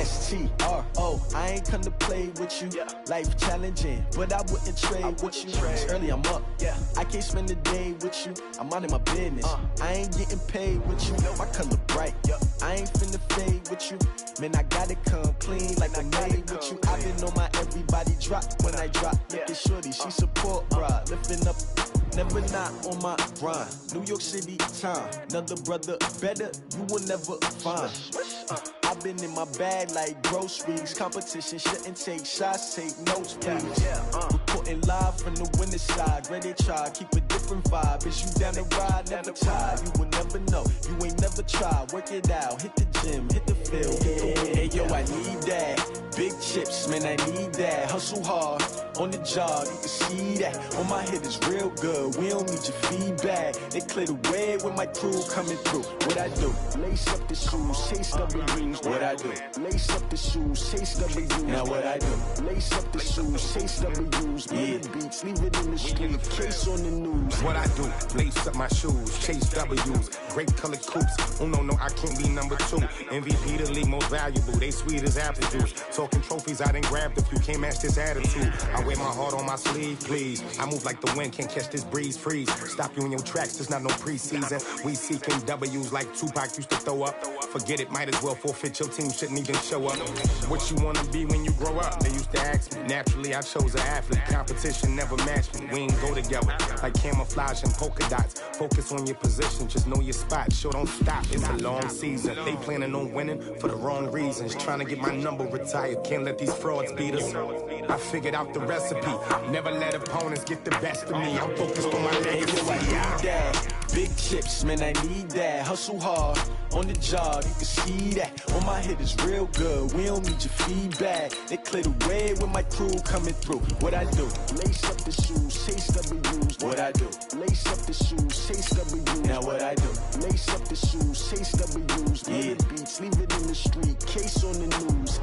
S-T-R-O. I ain't come to play with you. Life challenging, but I wouldn't trade with you. It's early, I'm up. I can't spend the day with you. I'm minding my business. I ain't getting paid with you. My color bright. I ain't finna fade with you. Man, I gotta come clean like I made with you. I've been on my everybody drop when I drop. Look at shorty, she support, bruh. Lifting up, never not on my grind. New York City time, another brother better you will never find. I've been in my bag like groceries. Competition shouldn't take shots, take notes, please. Reporting live from the winning side. Ready to try, keep a different vibe. Is you down the ride, never tired. You will never know, you ain't never tried. Work it out, hit the gym, hit the field, hit the win. Hey yo, I need that. Big chips, man, I need that. Hustle hard, on the job, you can see that. On my head is real good, we don't need your feedback. They clear the way with my crew coming through. What I do? Lace up the shoes, chase W's. What I do? Lace up the shoes, chase W's. Now what I do? Lace up the shoes, chase W's. Million beats, leave it in the street, case on the news. What I do? Lace up my shoes, chase W's. Great colored coops. Oh no, I can't be number 2. MVP the league most valuable. They sweet as apple juice. Talking trophies, I done grabbed a few. Can't match this attitude. I wear my heart on my sleeve, please. I move like the wind, can't catch this breeze. Freeze. Stop you in your tracks. There's not no preseason. We seeking W's like Tupac used to throw up. Forget it, might as well forfeit. Your team shouldn't even show up. What you wanna be when you grow up? They used to ask me. Naturally, I chose an athlete. Competition never matched me. We ain't go together like camouflage and polka dots. Focus on your position, just know your spot. Sure, don't stop. It's a long season. They planning on winning for the wrong reasons. Trying to get my number retired. Can't let these frauds beat us. I figured out the recipe. Never let opponents get the best of me. I'm focused on my legacy. I need that. Big chips, man, I need that. Hustle hard, on the job, you can see that. On my head is real good, we don't need your feedback. They clear the way with my crew coming through. What I do? Lace up the shoes, chase W's. What I do? Lace up the shoes, chase W's. Now what I do? Lace up the shoes, chase W's. Million beats, leave it in the street, case on the news.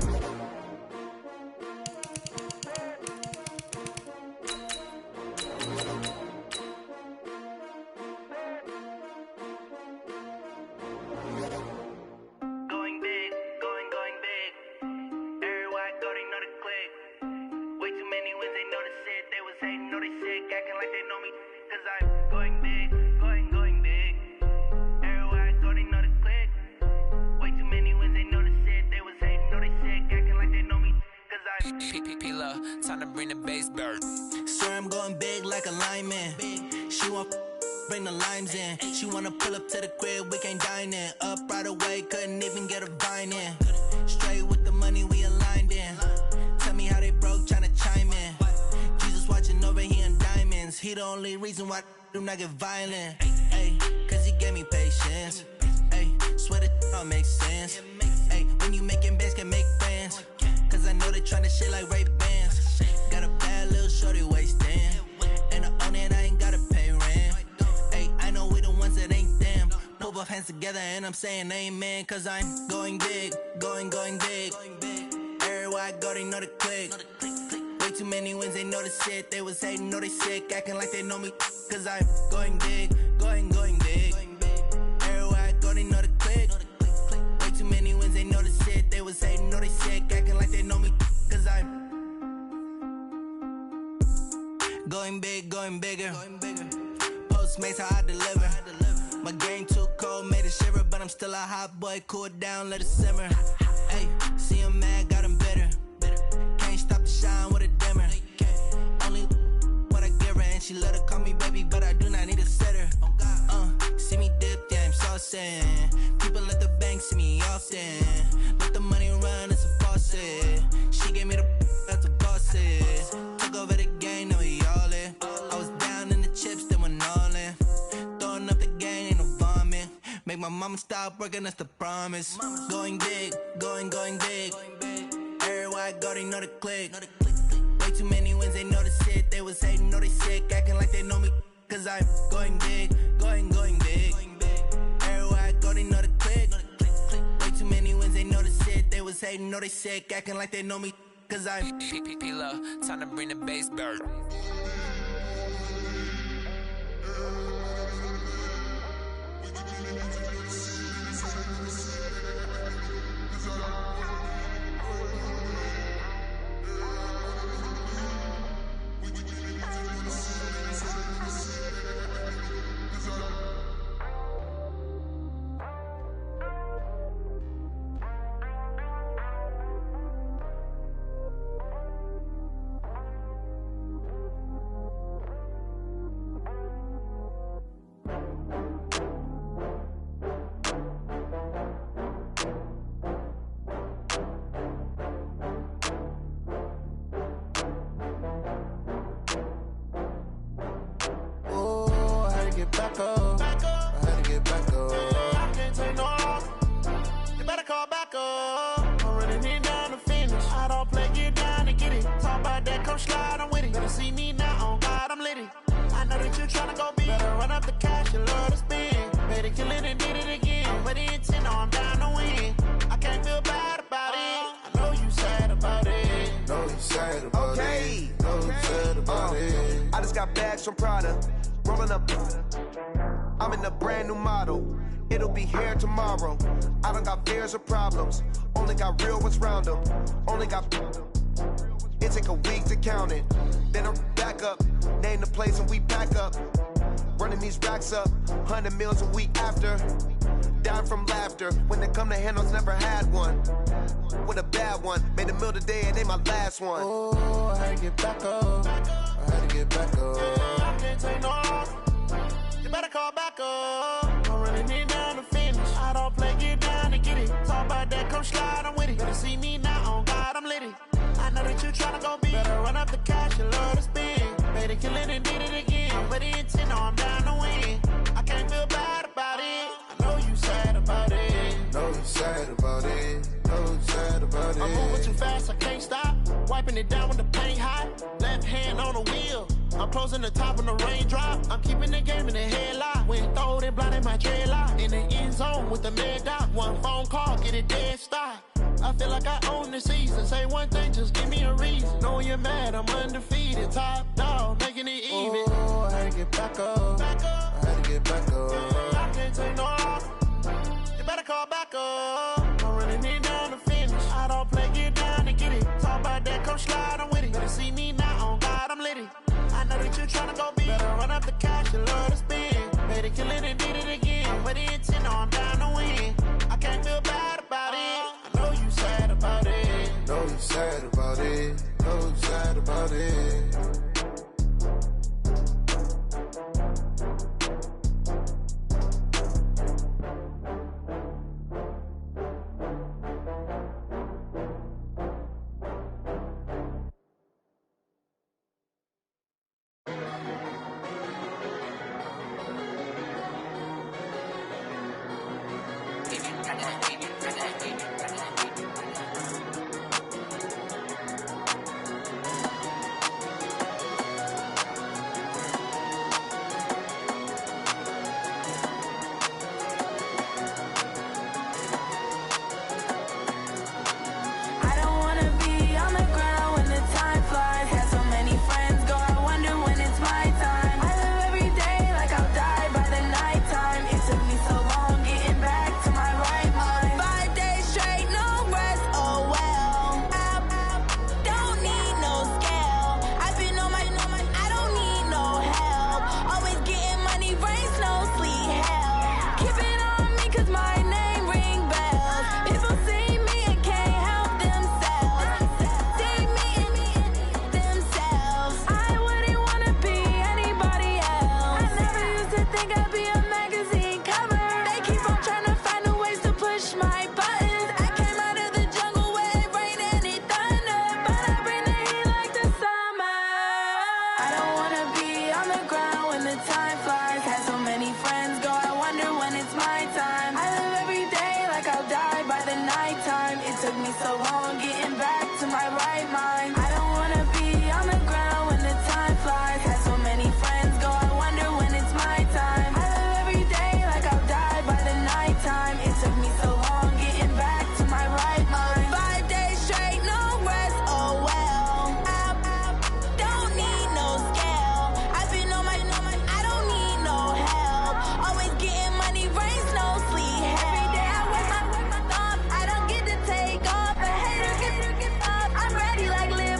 Time to bring the bass bird. Swear I'm going big like a lineman. She want bring the limes in. She wanna pull up to the crib, we can't dine in. Up right away, couldn't even get a vine in. Straight with the money we aligned in. Tell me how they broke, tryna chime in. Jesus watching over here in diamonds. He the only reason why I do not get violent. Ay, cause he gave me patience. Ay, swear that all makes sense. Ay, when you making bands, can make friends. Cause I know they tryna shit like Ray-Bans. Got a bad little shorty wasting. And I own it, I ain't gotta pay rent. Ay, I know we the ones that ain't them. Pull both hands together and I'm saying amen. Cause I'm going big, going big. Everywhere I go, they know the click. Way too many wins, they know the shit. They was hating, know they sick, acting like they know me. Cause I'm going big, going big. Everywhere I go, they know the click. Way too many wins, they know the shit. They was hating, know they sick, acting like they know me. Cause I'm going big, going bigger. Postmates, how I deliver. My game too cold, made it shiver. But I'm still a hot boy, cool it down, let it simmer. Hey, see him mad, got him bitter. Can't stop the shine with a dimmer. Only what I give her, and she let her call me baby, but I do not need a sitter. See me dip, yeah, I'm saucing. People at the bank see me often. Let the money run, it's a faucet. She gave me the that's a boss is. Took over the game, now we all in. I was down in the chips, then went all in. Throwing up the game, ain't no vomit. Make my mama stop working, that's the promise. Going big, going big. Everywhere I go, they know the click. Way too many wins, they know the shit. They was hating, know they sick, acting like they know me. Cause I'm going big, going big. Everywhere I go, they know the click. Way too many wins, they know the shit. They was hating, know they sick, acting like they know me. Cause I'm P-P-P-Love, time to bring the bass bird. slide, I'm with it. Better see me now, on God, I'm litty. I know that you tryna go big. Better run up the cash, you love to spend. Better kill it and did it again. But the intent, no, I'm down to win. I can't feel bad about it. I know you sad about it. Know you sad about it. Know you sad about it. I just got bags from Prada. Rolling up. I'm in a brand new model. It'll be here tomorrow. I don't got fears or problems. Only got real ones round them. Only got. It take a week to count it. Then I'm back up. Name the place and we pack up. Running these racks up. 100 meals a week after. Down from laughter. When they come to handles, never had one. With a bad one. Made a meal today and they my last one. Oh, I had to get back up. I had to get back up. I can't take no off. You better call back up. I'm running it down to finish. I don't play, get down to get it. Talk about that, come slide, I'm with it. Better see me now, on God, I'm litty. I know that you tryna go big. Better run up the cash, you love to spend. Made it, kill it, and did it again. But the intent, no, I'm down to win. I can't feel bad about it. I know you sad about it. Know you sad about it. Know you sad about it. I'm moving too fast, I can't stop. Wiping it down when the paint hot. Left hand on the wheel. I'm closing the top when the raindrop. I'm keeping the game in the headlock. When throwed and blinded my dreadlock. In the end zone with the mad dot. One phone call, get it dead stop. I feel like I own the season. Say one thing, just give me a reason. Knowing you're mad, I'm undefeated. Top dog, making it even. Oh, I had to get back up. I had to get back up. I can't take no off. You better call back up. I'm running it down to finish. I don't play, get down to get it. Talk about that, come slide, I'm with it. Better see me now, on God, I'm litty. I know that you tryna go big. Better run up the cash, you love to spend. Better kill it and did it again. But the intent, no, I'm down to win. I can't feel bad about it. I know you sad about it. Know you sad about it. Know you sad about it. I'm ready like live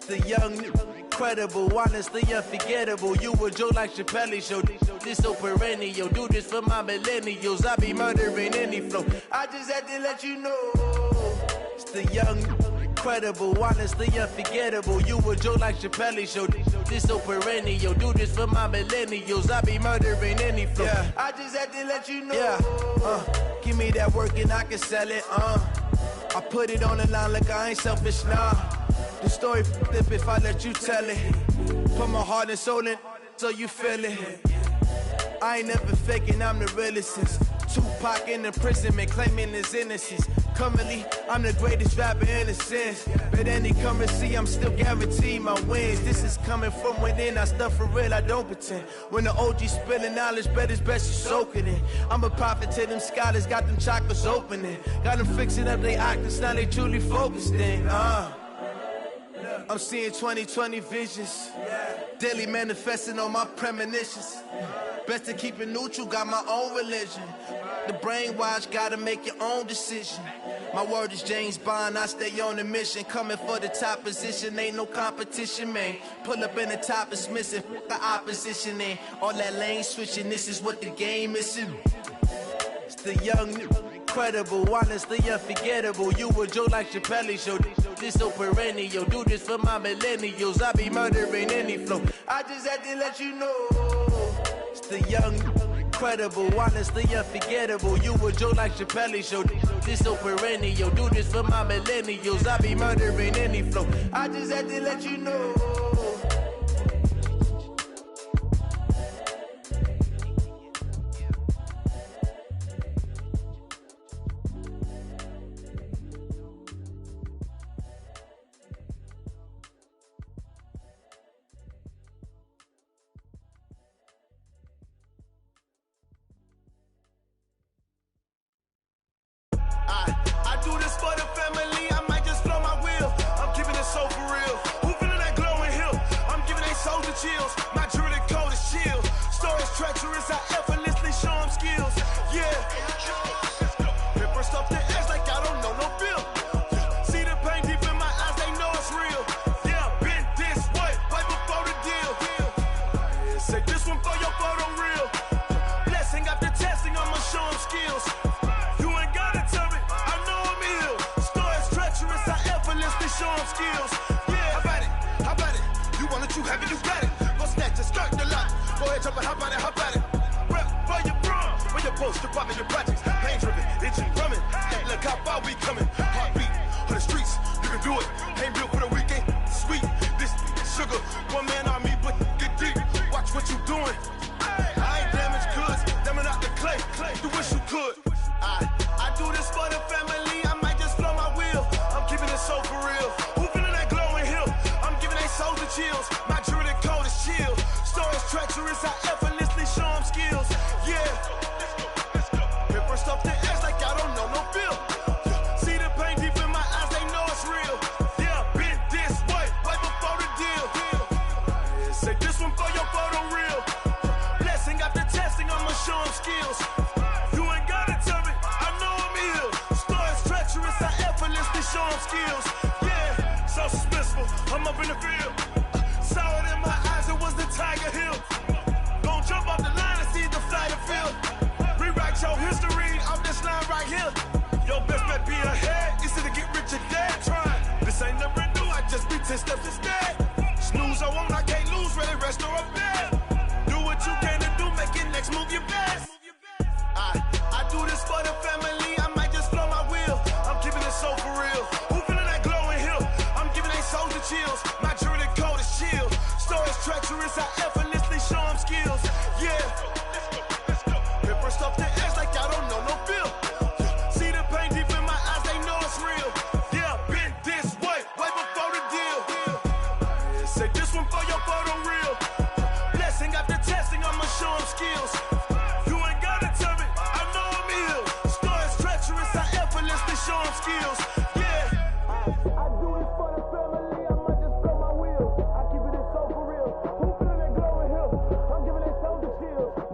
The young, incredible, honestly unforgettable. You a joke like Chappelle Show. This so perennial. Do this for my millennials. I be murdering any flow. I just had to let you know. It's the young, incredible, honestly unforgettable. You a joke like Chappelle Show. This so perennial. Do this for my millennials. I be murdering any flow. Yeah. I just had to let you know. Yeah. Give me that work and I can sell it. I put it on the line like I ain't selfish, nah. The story flip if I let you tell it. Put my heart and soul in so you feel it. I ain't never faking, I'm the realest since Tupac in imprisonment, claiming his innocence. Currently, I'm the greatest rapper in a sense. But any currency, I'm still guaranteed my wins. This is coming from within, I stuff for real, I don't pretend. When the OG spilling knowledge, bet it's best you soak it in. I'm a prophet to them scholars, got them chakras opening. Got them fixing up they octaves, now they truly focused in. I'm seeing 2020 visions. Daily manifesting on my premonitions. Best to keep it neutral, got my own religion. The brainwash, gotta make your own decision. My word is James Bond, I stay on a mission. Coming for the top position, ain't no competition, man. Pull up in the top is missing, the opposition in. All that lane switching, this is what the game is. It's the young, incredible, honestly unforgettable. You a joke like Chappelle Show. This so perennial. Do this for my millennials. I be murdering any flow. I just had to let you know. It's the young, incredible, honestly unforgettable. You a joke like Chappelle Show. This so perennial. Do this for my millennials. I be murdering any flow. I just had to let you know. I do this for the family, I might just blow my wheel. I'm keeping it so for real. Who feeling that glowing hill? I'm giving they soldier chills. My jewelry code is chill. Stories treacherous, I effortlessly show them skills. Yeah. Paper stuff the edge like I don't know no feel. See the pain deep in my eyes, they know it's real. Yeah, been this way, right before the deal. Say this one for your photo real. Blessing after testing, I'ma show them skills. Show them skills. Yeah, how about it? You want it, you have it, you got it. Go snatch it, start the lot. Go ahead, jump it, how about it? Rep for your bro, for your post, your pop, and your projects. Pain driven, itching, drumming. Look how far we coming. Heartbeat on the streets, you can do it. Ain't built for the weekend. Sweet, this sugar, one man army, but get deep. Watch what you doing. I ain't damaged goods, damn out the clay. You wish you could. I do this for the family. I might just blow my wheel. I'm keeping it so for real. Who feeling that glowing hill? I'm giving they soldier chills. My jewelry code is chill. Stories treacherous, I effortlessly show them skills. Yeah. Paper stuff the edge like I don't know no feel. See the pain deep in my eyes, they know it's real. Yeah, been this way, right before the deal. Say this one for your photo real. Blessing after testing, I'ma show them skills. You ain't gotta tell me, I know I'm ill. Stories treacherous, I effortlessly show them skills. Yeah, so suspenseful, I'm up in the field. Saw it in my eyes, it was the Tiger Hill. Gon' jump off the line and see the flight of field. Rewrite your history off this line right here. Your best bet be ahead, easy to get rich or dead. Trying, this ain't never new, I just be 10 steps instead. Snooze I won't, I can't lose, really rest or up bed. Do what you can to do, make it next move your best. I do this for the family, I might just blow my wheel. I'm keeping it so for real. Who feeling that glowing hill? I'm giving they soldier chills. My jewelry code is chill. Stories treacherous, I effortlessly show them skills. Yeah. Paper stuff the edge like I don't know no feel. See the pain deep in my eyes, they know it's real. Yeah, been this way, right before the deal. Say this one for your photo real. Blessing after testing, I'ma show them skills. Show them skills, yeah. I do this for the family, I might just blow my wheel. I keep it so for real. Who feeling that glowing hill? I'm giving it soldier chills.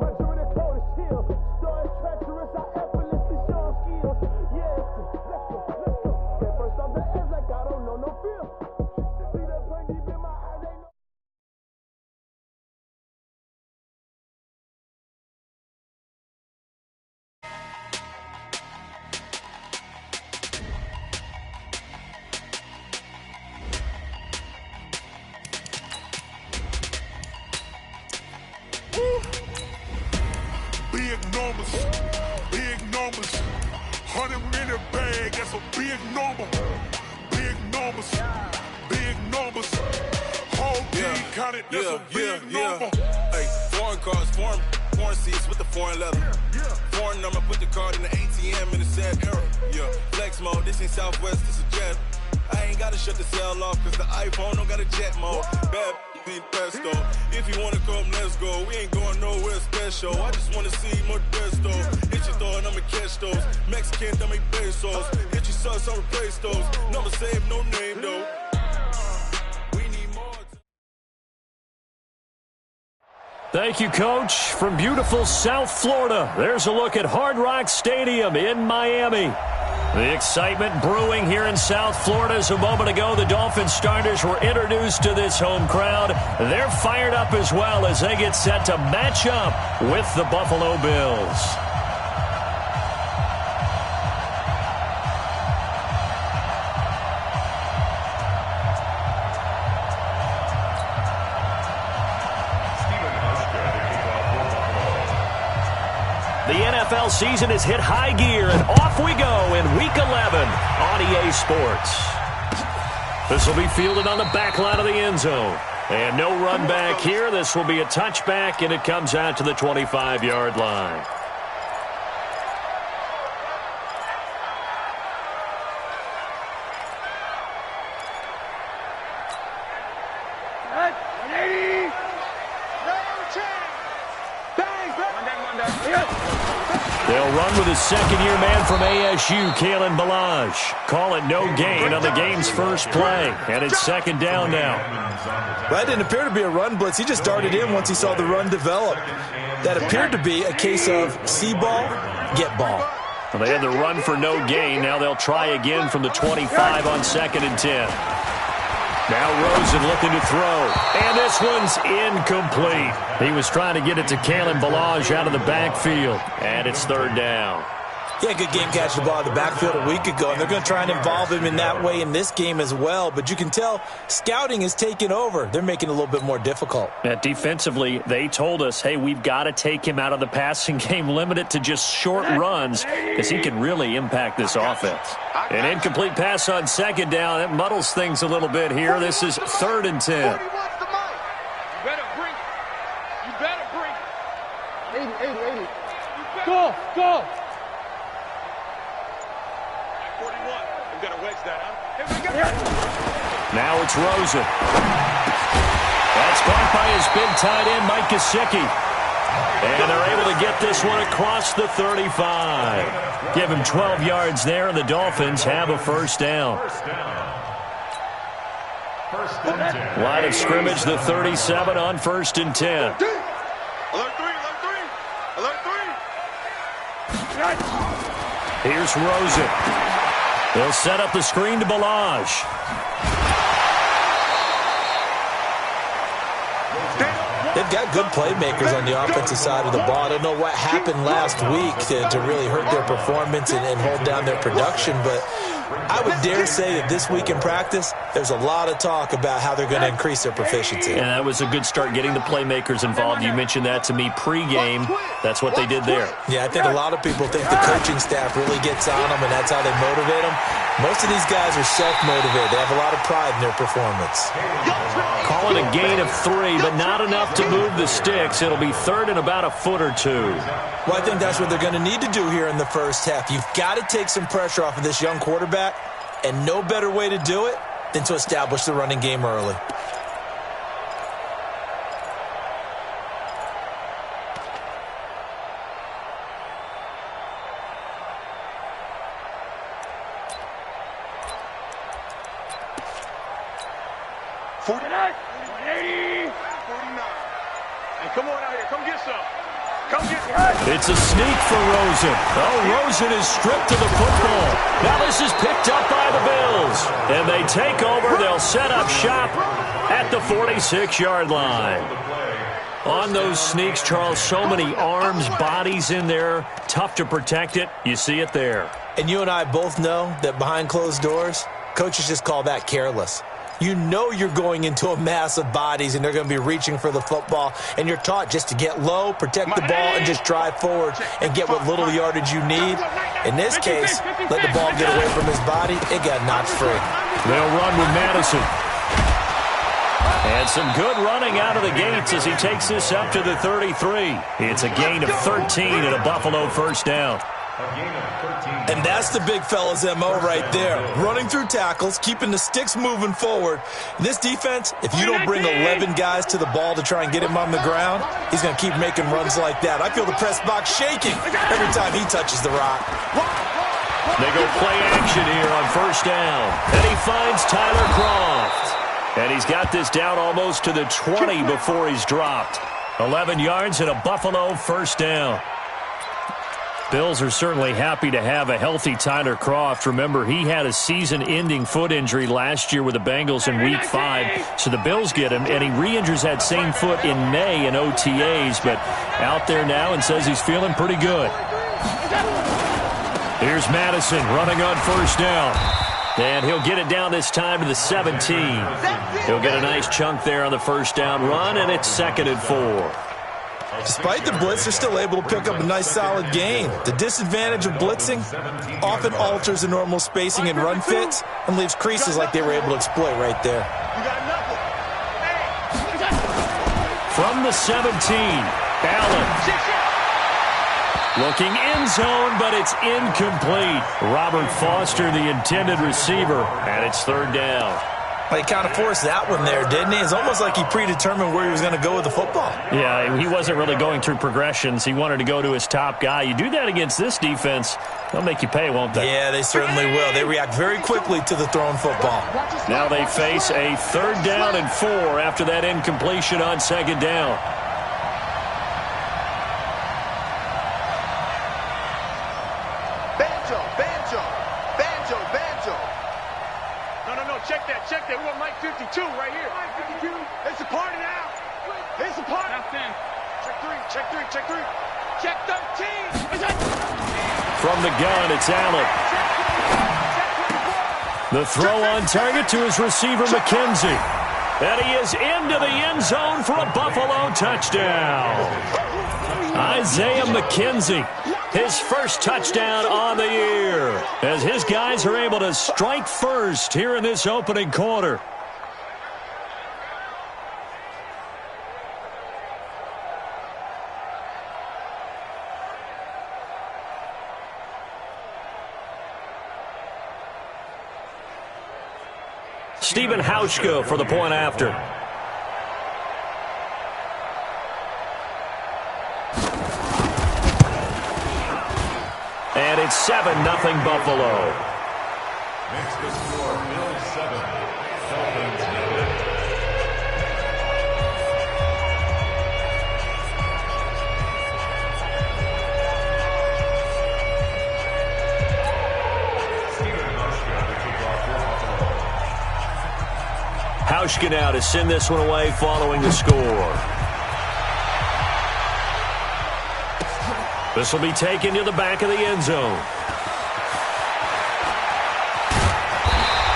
big number. Big numbers. Big numbers. Whole team counted, that's a big number. Hey, foreign cars, foreign seats with the foreign leather. Foreign number, put the card in the ATM in the sad era. Yeah, flex mode, this ain't Southwest, this a jet. I ain't gotta shut the cell off, cause the iPhone don't got a jet mode. Bad need pesto. If you wanna come, let's go. We ain't going nowhere special. I just wanna see more desto. Hit your throw and I'ma catch those. Mexican, don't make pesos. Hit your sauce, I'll replace those. Number save, no name though. Thank you, Coach. From beautiful South Florida, there's a look at Hard Rock Stadium in Miami. The excitement brewing here in South Florida as a moment ago the Dolphins starters were introduced to this home crowd. They're fired up as well as they get set to match up with the Buffalo Bills. The NFL season has hit high gear, and off we go in Week 11 on EA Sports. This will be fielded on the back line of the end zone. And no run back here. This will be a touchback, and it comes out to the 25-yard line. They'll run with his second-year man from ASU, Kalen Ballage. Call it no gain on the game's first play. And it's second down now. Well, that didn't appear to be a run blitz. He just darted in once he saw the run develop. That appeared to be a case of see ball, get ball. Well, they had the run for no gain. Now they'll try again from the 25 on 2nd and 10. Now Rosen looking to throw. And this one's incomplete. He was trying to get it to Kalen Ballage out of the backfield. And it's third down. Yeah, good game catching the ball in the backfield a week ago, and they're going to try and involve him in that way in this game as well. But you can tell scouting is taking over. They're making it a little bit more difficult. Defensively, they told us, hey, we've got to take him out of the passing game, limit it to just short runs, because he can really impact this offense. An incomplete pass on second down. That muddles things a little bit here. This is 3rd and 10. You better bring it. 80. Go. 41. We've got to wedge that, huh? Here we go. Now it's Rosen. That's caught by his big tight end, Mike Gesicki. And they're able to get this one across the 35. Give him 12 yards there, and the Dolphins have a first down. Line of scrimmage, the 37 on 1st and 10. Alert 3. Here's Rosen. They'll set up the screen to Ballage. They've got good playmakers on the offensive side of the ball. I don't know what happened last week to really hurt their performance and hold down their production, but I would dare say that this week in practice, there's a lot of talk about how they're going to increase their proficiency. And that was a good start getting the playmakers involved. You mentioned that to me pregame. That's what they did there. Yeah, I think a lot of people think the coaching staff really gets on them, and that's how they motivate them. Most of these guys are self-motivated. They have a lot of pride in their performance. Calling a gain of 3, but not enough to move the sticks. It'll be 3rd and about a foot or 2. Well, I think that's what they're going to need to do here in the first half. You've got to take some pressure off of this young quarterback, and no better way to do it than to establish the running game early. It's a sneak for Rosen. Oh, Rosen is stripped to the football. Now this is picked up by the Bills. And they take over. They'll set up shop at the 46-yard line. On those sneaks, Charles, so many arms, bodies in there. Tough to protect it. You see it there. And you and I both know that behind closed doors, coaches just call that careless. You know you're going into a mass of bodies, and they're going to be reaching for the football, and you're taught just to get low, protect the ball, and just drive forward and get what little yardage you need. In this case, let the ball get away from his body. It got knocked free. They'll run with Madison. And some good running out of the gates as he takes this up to the 33. It's a gain of 13 and a Buffalo first down. And that's the big fella's MO right there. Running through tackles, keeping the sticks moving forward. In this defense, if you don't bring 11 guys to the ball to try and get him on the ground, he's going to keep making runs like that. I feel the press box shaking every time he touches the rock. They go play action here on first down. And he finds Tyler Kroft. And he's got this down almost to the 20 before he's dropped. 11 yards and a Buffalo first down. Bills are certainly happy to have a healthy Tyler Kroft. Remember, he had a season-ending foot injury last year with the Bengals in Week 5. So the Bills get him, and he re-injures that same foot in May in OTAs. But out there now and says he's feeling pretty good. Here's Madison running on first down. And he'll get it down this time to the 17. He'll get a nice chunk there on the first down run, and it's 2nd and 4. Despite the blitz, they're still able to pick up a nice solid gain. The disadvantage of blitzing often alters the normal spacing and run fits and leaves creases like they were able to exploit right there. From the 17, Allen. Looking end zone, but it's incomplete. Robert Foster, the intended receiver, and it's 3rd down. Well, he kind of forced that one there, didn't he? It's almost like he predetermined where he was going to go with the football. Yeah, he wasn't really going through progressions. He wanted to go to his top guy. You do that against this defense, they'll make you pay, won't they? Yeah, they certainly will. They react very quickly to the thrown football. Now they face a 3rd down and 4 after that incompletion on 2nd down. Check that. We want Mike 52 right here. Mike 52. It's a party now. It's a party. Now 10. Check 3. Check 3. Check 13. From the gun, it's Allen. The throw on target to his receiver, McKenzie. And he is into the end zone for a Buffalo touchdown. Isaiah McKenzie. His first touchdown on the year as his guys are able to strike first here in this opening quarter. Stephen Hauschka for the point after. And it's 7-0 Buffalo. Next to score, Bills 7, Dolphins 0. Hauschka now to send this one away following the score. This will be taken to the back of the end zone.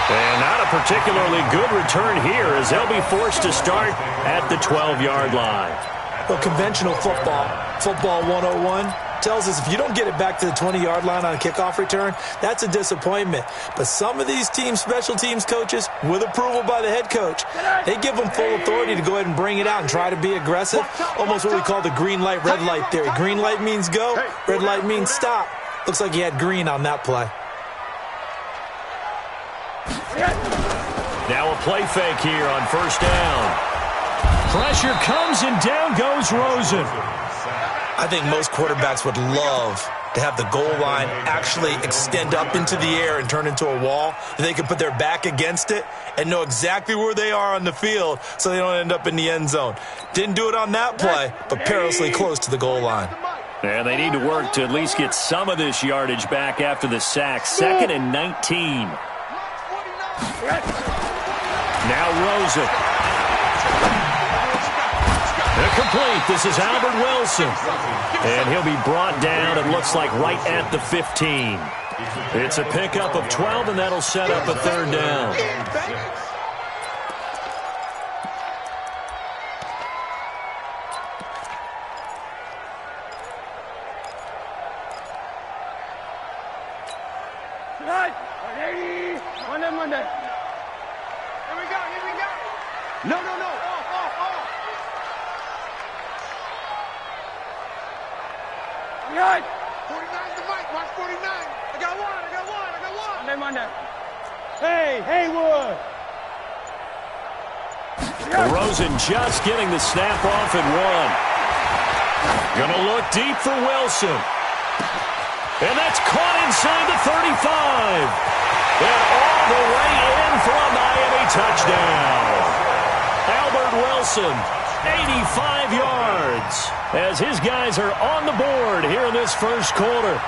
And not a particularly good return here as they'll be forced to start at the 12-yard line. Well, conventional football 101, tells us if you don't get it back to the 20-yard line on a kickoff return, that's a disappointment. But some of these teams, special teams coaches, with approval by the head coach, they give them full authority to go ahead and bring it out and try to be aggressive. Almost what we call the green light, red light theory. Green light means go, red light means stop. Looks like he had green on that play. Now a play fake here on first down. Pressure comes and down goes Rosen. I think most quarterbacks would love to have the goal line actually extend up into the air and turn into a wall. They can put their back against it and know exactly where they are on the field so they don't end up in the end zone. Didn't do it on that play, but perilously close to the goal line. And they need to work to at least get some of this yardage back after the sack. 2nd and 19. Now Rosen. Incomplete. This is Albert Wilson. And he'll be brought down, it looks like, right at the 15. It's a pickup of 12, and that'll set up a 3rd down. Right. 80. Monday. Here we go. No. Off. Right. 49's the mic. Watch 49. I got one. Monday. Hey, Haywood. Rosen just getting the snap off at 1. Gonna look deep for Wilson. And that's caught inside the 35. And all the way in for a Miami touchdown. Albert Wilson, 85 yards. As his guys are on the board here in this first quarter.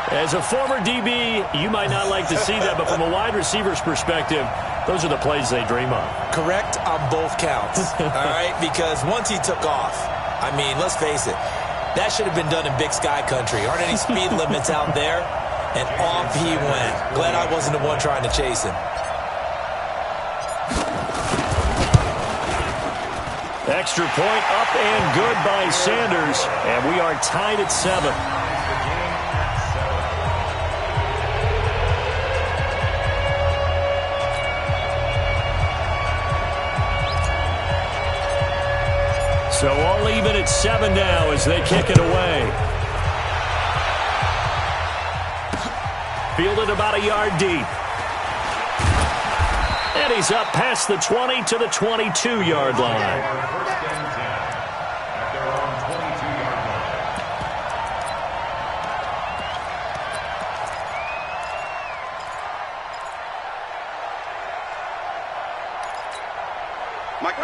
As a former DB, you might not like to see that, but from a wide receiver's perspective, those are the plays they dream of. Correct on both counts, all right? Because once he took off, I mean, let's face it, that should have been done in Big Sky country. Aren't any speed limits out there? And off he went. Glad I wasn't the one trying to chase him. Extra point up and good by Sanders, and we are tied at 7. So all even at 7 now as they kick it away. Fielded about a yard deep. And he's up past the 20 to the 22-yard line.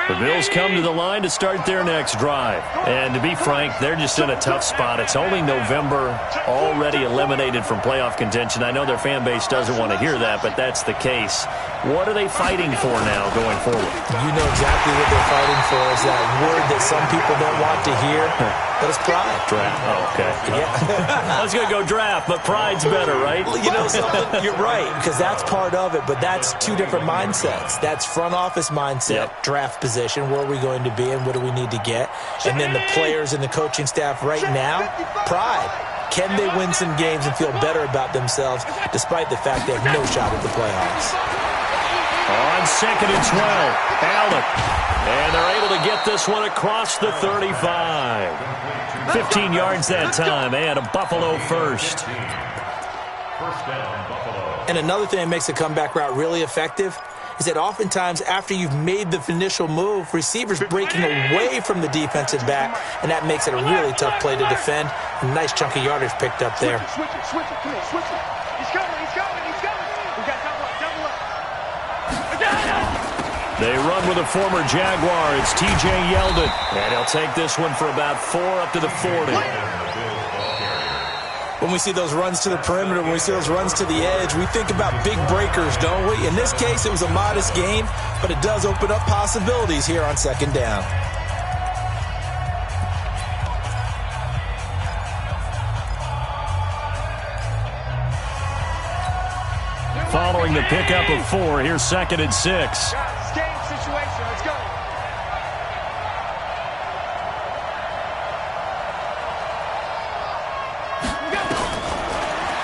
The Bills come to the line to start their next drive. And to be frank, they're just in a tough spot. It's only November, already eliminated from playoff contention. I know their fan base doesn't want to hear that, but that's the case. What are they fighting for now going forward? You know exactly what they're fighting for. Is that word that some people don't want to hear, but it's pride. Draft. Oh, okay. Yeah. I was going to go draft, but pride's better, right? You know something? You're right, because that's part of it, but that's two different mindsets. That's front office mindset, draft position, where are we going to be and what do we need to get? And then the players and the coaching staff right now, pride. Can they win some games and feel better about themselves despite the fact they have no shot at the playoffs? On 2nd and 12, Allen. And they're able to get this one across the 35. 15 yards that time, and a Buffalo first. First down, Buffalo. And another thing that makes the comeback route really effective is that oftentimes after you've made the initial move, receivers breaking away from the defensive back, and that makes it a really tough play to defend. A nice chunk of yardage picked up there. Switch it. Come on, switch it. He's coming. We got double up. They run with a former Jaguar. It's T.J. Yeldon. And he'll take this one for about 4 up to the 40. When we see those runs to the perimeter, when we see those runs to the edge, we think about big breakers, don't we? In this case, it was a modest gain, but it does open up possibilities here on 2nd down. Following the pickup of 4, here's 2nd and 6. Game situation. Let's go.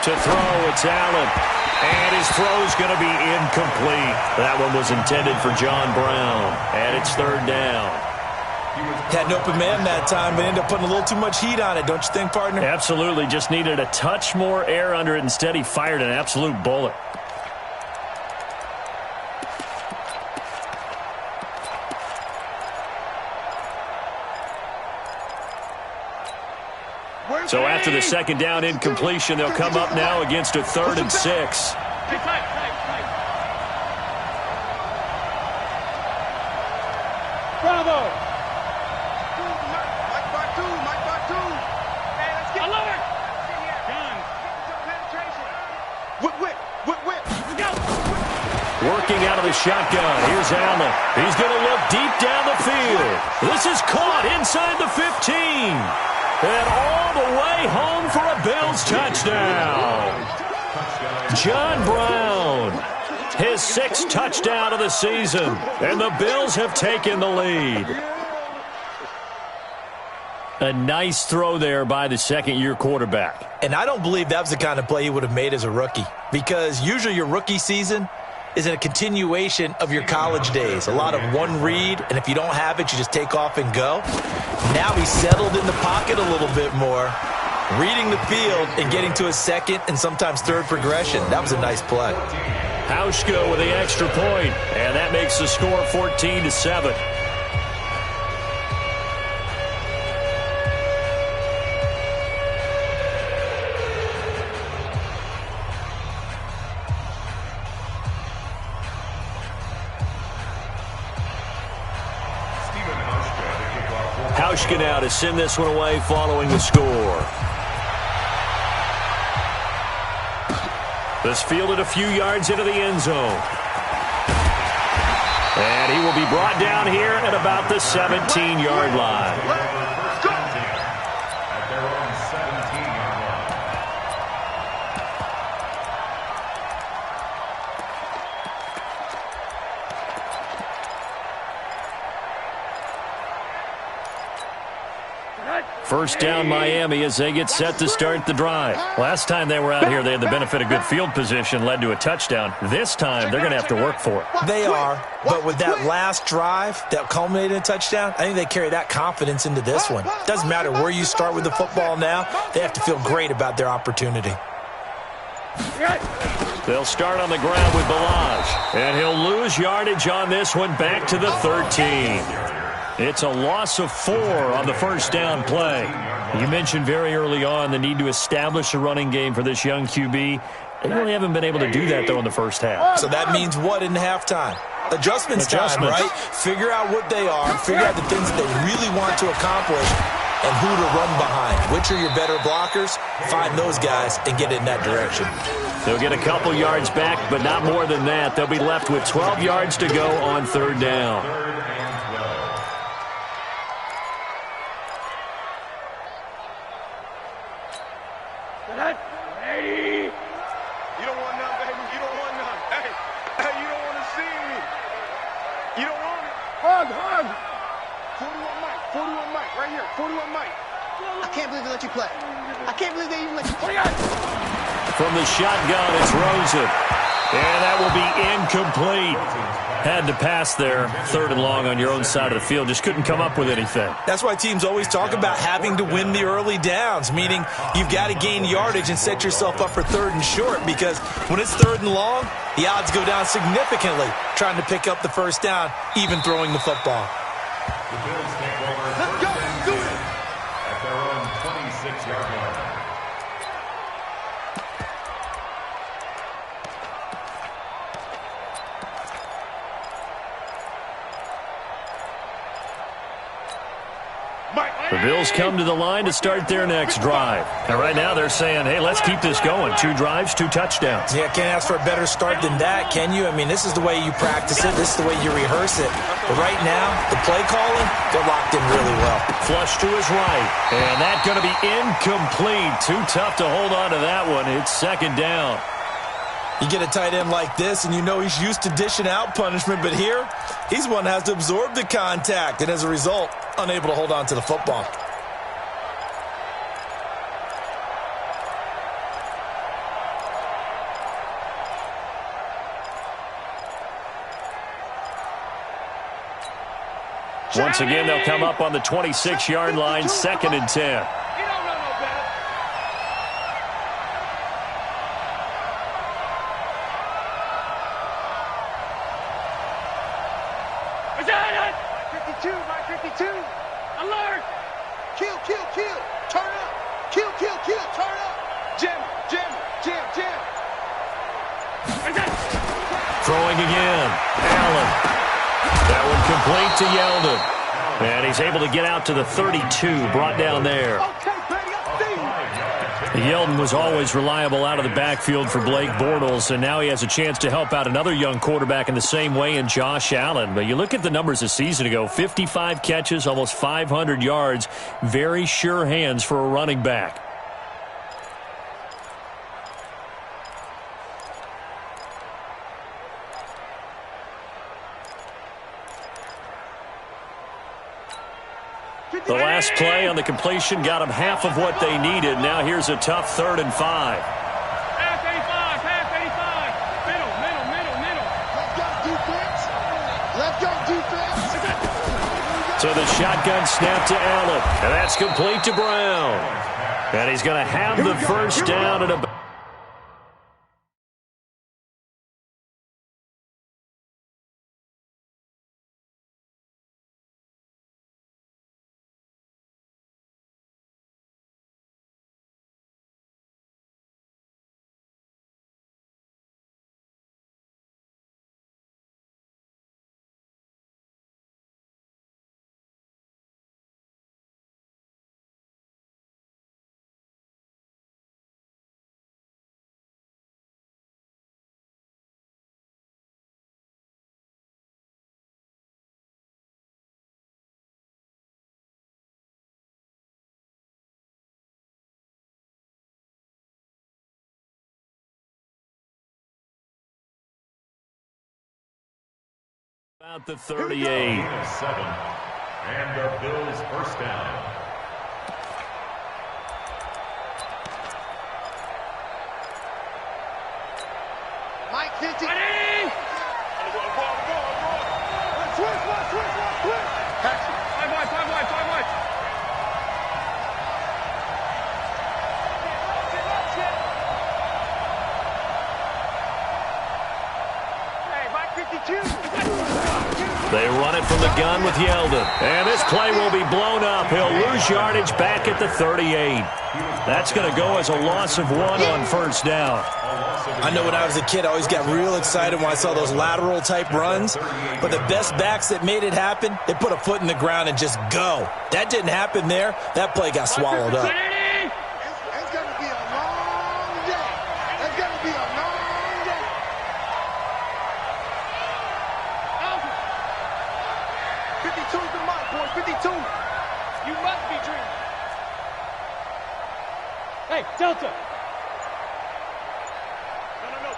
To throw, it's Allen. And his throw's going to be incomplete. That one was intended for John Brown. And it's 3rd down. Had an open man that time, but ended up putting a little too much heat on it, don't you think, partner? Absolutely. Just needed a touch more air under it. Instead, he fired an absolute bullet. So after the 2nd down incompletion, they'll come up now against a 3rd and 6. Tight. Bravo. Mike Batu. Hey, let's get it. Done. Whip. Go. Working out of the shotgun. Here's Allen. He's going to look deep down the field. This is caught inside the 15. And all the way home for a Bills touchdown. John Brown, his 6th touchdown of the season. And the Bills have taken the lead. A nice throw there by the second-year quarterback. And I don't believe that was the kind of play he would have made as a rookie, because usually your rookie season is a continuation of your college days. A lot of one read, and if you don't have it, you just take off and go. Now he's settled in the pocket a little bit more, reading the field and getting to a second and sometimes third progression. That was a nice play. Hauschka with the extra point, and that makes the score 14-7. Hauschka now to send this one away following the score. This fielded a few yards into the end zone. And he will be brought down here at about the 17-yard line. At their own 17-yard line. First down Miami as they get set to start the drive. Last time they were out here, they had the benefit of good field position, led to a touchdown. This time, they're going to have to work for it. They are, but with that last drive that culminated in a touchdown, I think they carry that confidence into this one. Doesn't matter where you start with the football now, they have to feel great about their opportunity. They'll start on the ground with Balaj, and he'll lose yardage on this one back to the 13. It's a loss of 4 on the first down play. You mentioned very early on the need to establish a running game for this young QB. They really haven't been able to do that, though, in the first half. So that means what in halftime? Adjustments time, right? Figure out what they are, figure out the things that they really want to accomplish, and who to run behind. Which are your better blockers? Find those guys and get in that direction. They'll get a couple yards back, but not more than that. They'll be left with 12 yards to go on third down. You don't want none, baby. You don't want none. Hey, you don't want to see me. You don't want it. Hug. 41 Mike, right here. 41 Mike. I can't believe they let you play. I can't believe they even let you play. From the shotgun, it's Rosen. And that will be incomplete. Had to pass there, third and long on your own side of the field. Just couldn't come up with anything. That's why teams always talk about having to win the early downs, meaning you've got to gain yardage and set yourself up for third and short, because when it's third and long, the odds go down significantly trying to pick up the first down, even throwing the football. The Bills take over first and 10 at their own 26-yard line. The Bills come to the line to start their next drive. And right now they're saying, hey, let's keep this going. 2 drives, 2 touchdowns. Yeah, can't ask for a better start than that, can you? I mean, this is the way you practice it. This is the way you rehearse it. But right now, the play calling, they're locked in really well. Flush to his right. And that's going to be incomplete. Too tough to hold on to that one. It's second down. You get a tight end like this, and you know he's used to dishing out punishment, but here, he's one that has to absorb the contact, and as a result, unable to hold on to the football. Once again, they'll come up on the 26-yard line, second and 10. Alert! Kill. Turn up. Kill. Turn up. Jim. Throwing again. Allen. That one complete to Yeldon. And he's able to get out to the 32, brought down there. Yeldon was always reliable out of the backfield for Blake Bortles, and now he has a chance to help out another young quarterback in the same way in Josh Allen. But you look at the numbers a season ago, 55 catches, almost 500 yards, very sure hands for a running back. The last play on the completion got them half of what they needed. Now here's a tough 3rd and 5. Pass 85, pass 85. Middle. Let's go, defense. So the shotgun snap to Allen, and that's complete to Brown. And he's going to have the first down at about the 38. 7, and the Bills' first down. Mike 50. Ready? Switch. Five wide. Hey, Mike 52. They run it from the gun with Yeldon. And this play will be blown up. He'll lose yardage back at the 38. That's going to go as a loss of 1 on first down. I know when I was a kid, I always got real excited when I saw those lateral-type runs. But the best backs that made it happen, they put a foot in the ground and just go. That didn't happen there. That play got swallowed up. It's going to be a long day. It's going to be a long day. 52's the mark, boys. 52. You must be dreaming. Hey, Delta. No.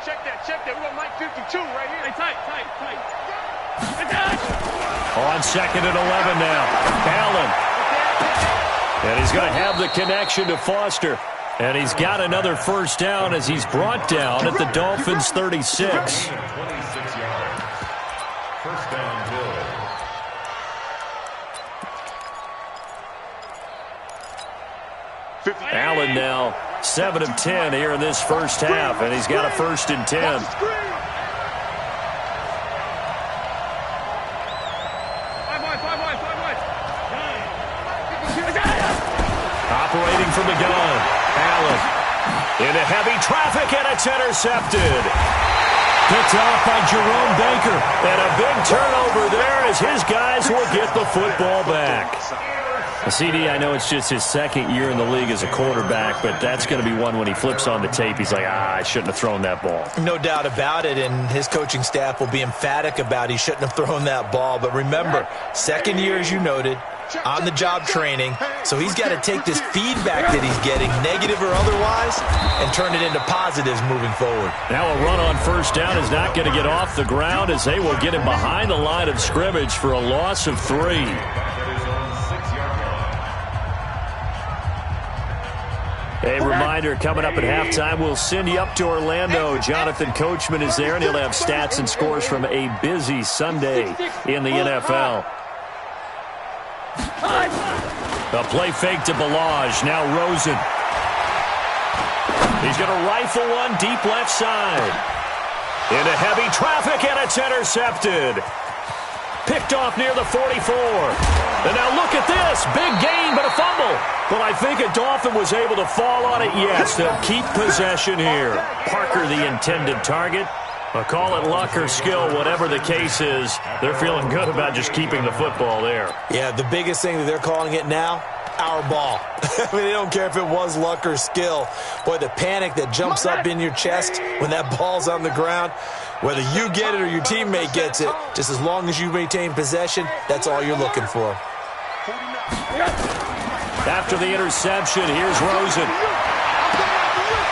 Check that. We got Mike 52 right here. Hey, tight. On 2nd and 11 now. Allen. And he's going to have the connection to Foster. And he's got another first down as he's brought down at the Dolphins' 36. 26 yards. First down, Bills. Allen now 7 of 10 here in this first half, and he's got a 1st and 10. Operating from the gun, Allen into heavy traffic, and it's intercepted. Picked off by Jerome Baker, and a big turnover there as his guys will get the football back. CD, I know it's just his 2nd year in the league as a quarterback, but that's going to be one when he flips on the tape. He's like, I shouldn't have thrown that ball. No doubt about it, and his coaching staff will be emphatic about he shouldn't have thrown that ball. But remember, 2nd year, as you noted, on-the-job training, so he's got to take this feedback that he's getting, negative or otherwise, and turn it into positives moving forward. Now a run on first down is not going to get off the ground as they will get him behind the line of scrimmage for a loss of 3. A reminder, coming up at halftime, we'll send you up to Orlando. Jonathan Coachman is there, and he'll have stats and scores from a busy Sunday in the NFL. A play fake to Balaj. Now Rosen. He's going to rifle one deep left side. Into heavy traffic, and it's intercepted. Picked off near the 44. And now look at this. Big gain, but a fumble. But I think a Dolphin was able to fall on it. Yes, they'll keep possession here. Parker, the intended target. But call it luck or skill, whatever the case is, they're feeling good about just keeping the football there. Yeah, the biggest thing that they're calling it now, our ball. I mean, they don't care if it was luck or skill. Boy, the panic that jumps up in your chest when that ball's on the ground, whether you get it or your teammate gets it, just as long as you maintain possession, that's all you're looking for. After the interception, here's Rosen.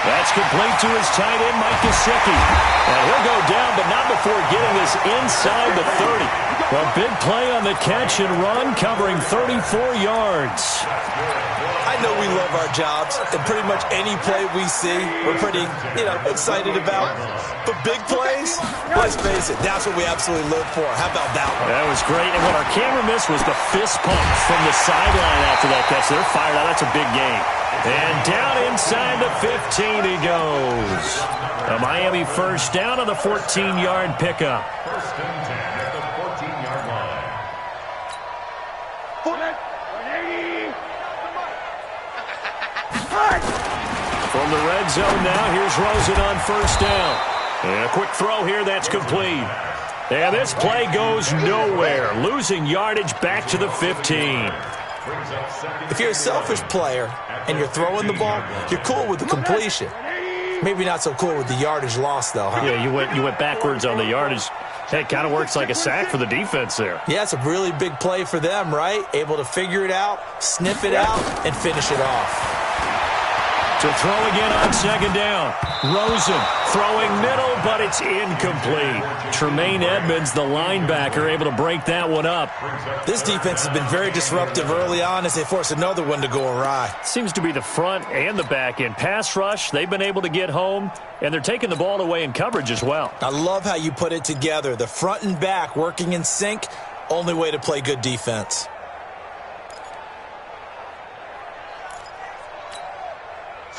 That's complete to his tight end, Mike Gesicki. And he'll go down, but not before getting this inside the 30. A big play on the catch and run, covering 34 yards. I know we love our jobs, and pretty much any play we see, we're pretty, excited about. But big plays, let's face it, that's what we absolutely live for. How about that one? That was great, and what our camera missed was the fist pump from the sideline after that catch. They're fired out. That's a big game. And down inside the 15 he goes. A Miami first down on the 14-yard pickup. First and 10 at the 14-yard line. From the red zone now, here's Rosen on first down. And a quick throw here, that's complete. And this play goes nowhere, losing yardage back to the 15. If you're a selfish player and you're throwing the ball, you're cool with the completion. Maybe not so cool with the yardage loss, though, huh? Yeah, you went backwards on the yardage. That kind of works like a sack for the defense there. Yeah, it's a really big play for them, right? Able to figure it out, sniff it out, and finish it off. To throw again on second down. Rosen throwing middle, but it's incomplete. Tremaine Edmonds, the linebacker, able to break that one up. This defense has been very disruptive early on as they force another one to go awry. Seems to be the front and the back end. Pass rush, they've been able to get home, and they're taking the ball away in coverage as well. I love how you put it together. The front and back working in sync, only way to play good defense.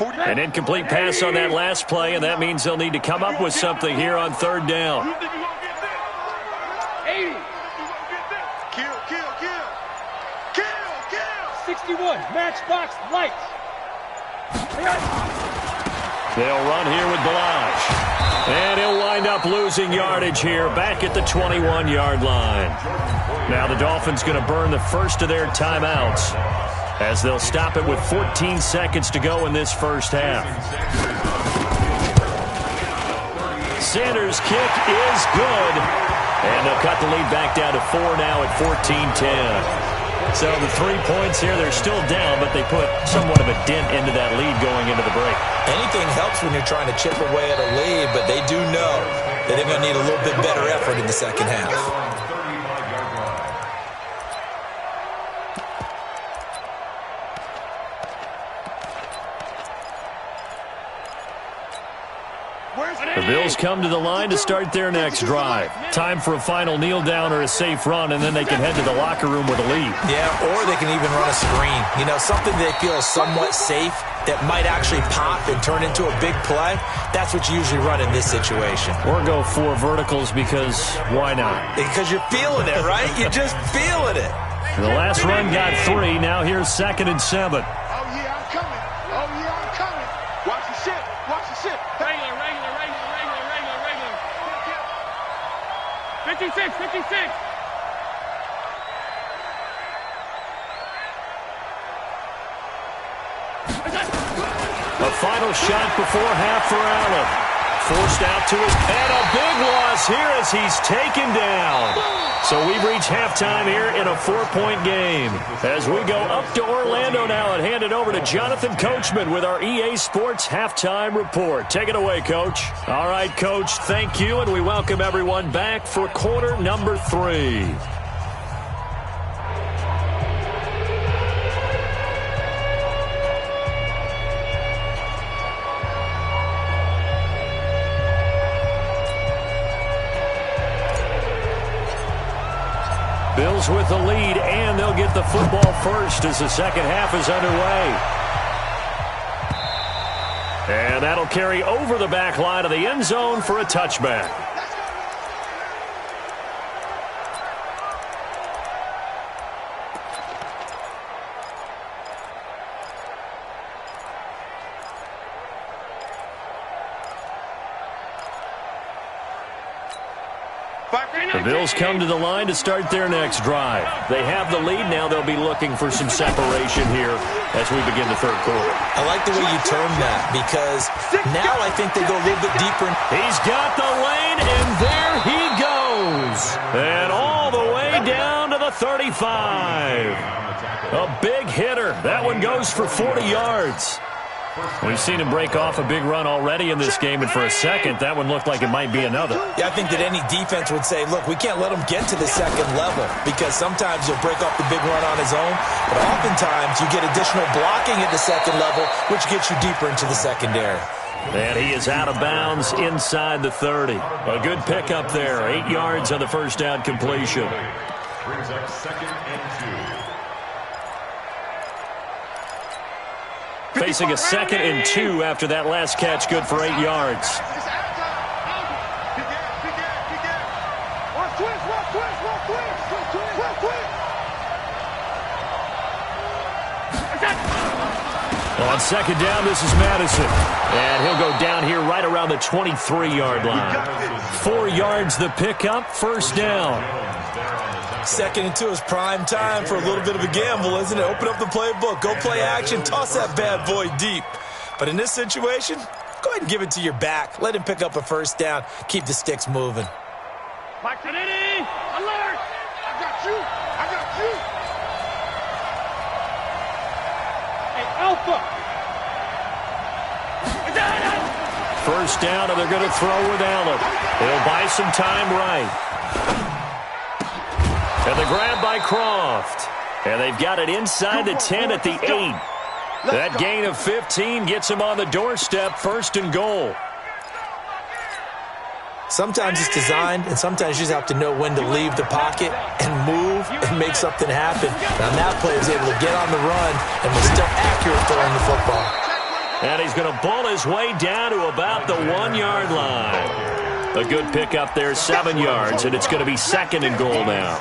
An incomplete pass on that last play, and that means they'll need to come up with something here on third down. 80. Kill. 61. Matchbox lights. They'll run here with Balaj. And he'll wind up losing yardage here back at the 21-yard line. Now the Dolphins going to burn the first of their timeouts, as they'll stop it with 14 seconds to go in this first half. Sanders' kick is good. And they'll cut the lead back down to 4 now at 14-10. So the 3 points here, they're still down, but they put somewhat of a dent into that lead going into the break. Anything helps when you're trying to chip away at a lead, but they do know that they're going to need a little bit better effort in the second half. The Bills come to the line to start their next drive. Time for a final kneel down or a safe run, and then they can head to the locker room with a lead. Yeah, or they can even run a screen. Something they feel is somewhat safe that might actually pop and turn into a big play. That's what you usually run in this situation. Or go 4 verticals, because why not? Because you're feeling it, right? You're just feeling it. The last run got 3. Now here's 2nd and 7. Oh, yeah, I'm coming. Watch the shit. Regular. 56. A final shot before half for Allen. Forced out to his head. A big loss here as he's taken down. So we've reached halftime here in a 4-point game. As we go up to Orlando now and hand it over to Jonathan Coachman with our EA Sports Halftime Report. Take it away, Coach. All right, Coach, thank you, and we welcome everyone back for quarter number 3. Bills with the lead, and they'll get the football first as the second half is underway. And that'll carry over the back line of the end zone for a touchback. The Bills come to the line to start their next drive. They have the lead. Now they'll be looking for some separation here as we begin the third quarter. I like the way you term that, because now I think they go a little bit deeper. He's got the lane, and there he goes. And all the way down to the 35. A big hitter. That one goes for 40 yards. We've seen him break off a big run already in this game, and for a second, that one looked like it might be another. Yeah, I think that any defense would say, look, we can't let him get to the second level because sometimes he'll break off the big run on his own, but oftentimes you get additional blocking at the second level, which gets you deeper into the secondary. And he is out of bounds inside the 30. A good pickup there. 8 yards on the first down completion. Brings up 2nd and 2. Facing a 2nd and 2 after that last catch. Good for 8 yards. On 2nd down, this is Madison. And he'll go down here right around the 23-yard line. 4 yards the pickup, first down. 2nd and 2 is prime time for a little bit of a gamble, isn't it? Open up the playbook, go play action, toss that bad boy deep. But in this situation, go ahead and give it to your back. Let him pick up a first down. Keep the sticks moving. Mike Kennedy, alert! I got you! I got you! Hey, Alpha! First down, and they're going to throw with Allen. He'll buy some time right. And the grab by Croft. And they've got it inside the 10 at the 8. That gain of 15 gets him on the doorstep, 1st and goal. Sometimes it's designed, and sometimes you just have to know when to leave the pocket and move and make something happen. And on that play, he was able to get on the run and was still accurate throwing the football. And he's going to bull his way down to about the 1-yard line. A good pickup there, 7 yards, and it's going to be 2nd and goal now.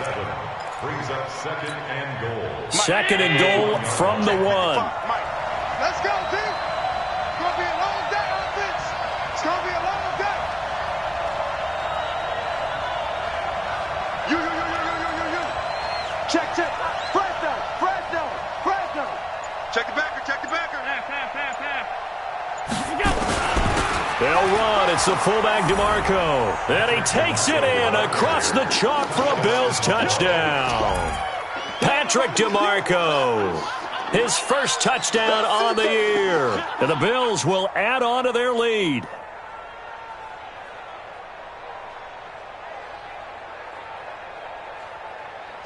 Brings up 2nd and goal. 2nd and goal from the 1. Let's go, team. It's going to be a long day, offense. It's going to be a long day. You. Check. Fresno. Check the backer. They'll run. It's the fullback, DeMarco. And he takes it in across the chalk for a Bills touchdown. Patrick DeMarco. His first touchdown on the year. And the Bills will add on to their lead.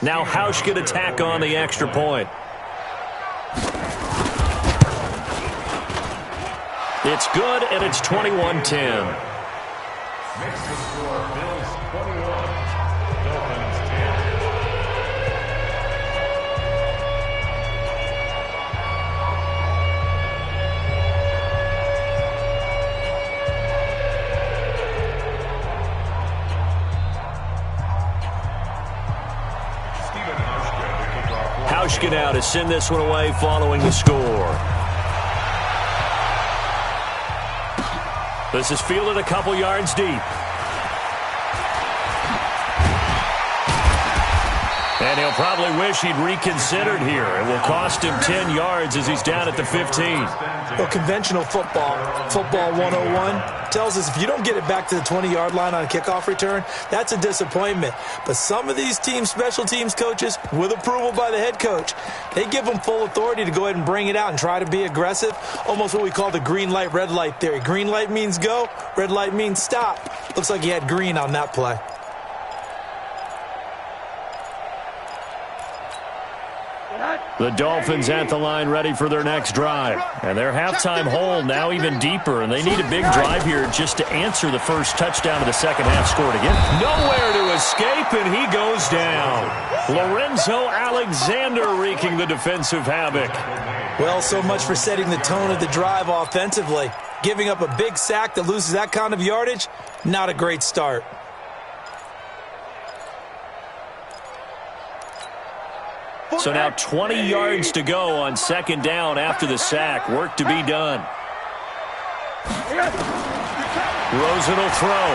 Now Hausch can attack on the extra point. It's good, and it's 21-10. Makes the score Bills 21, Dolphins 10. Hauschka now to send this one away following the score. This is fielded a couple yards deep. And he'll probably wish he'd reconsidered here. It will cost him 10 yards as he's down at the 15. Well, conventional football 101, tells us if you don't get it back to the 20-yard line on a kickoff return, that's a disappointment. But some of these team special teams coaches, with approval by the head coach, they give them full authority to go ahead and bring it out and try to be aggressive, almost what we call the green light, red light theory. Green light means go, red light means stop. Looks like he had green on that play. The Dolphins at the line ready for their next drive. And their halftime hole now even deeper, and they need a big drive here just to answer the first touchdown of the second half scored again. Nowhere to escape, and he goes down. Lorenzo Alexander wreaking the defensive havoc. Well, so much for setting the tone of the drive offensively. Giving up a big sack that loses that kind of yardage, not a great start. So now 20 yards to go on second down after the sack. Work to be done. Rosen will throw.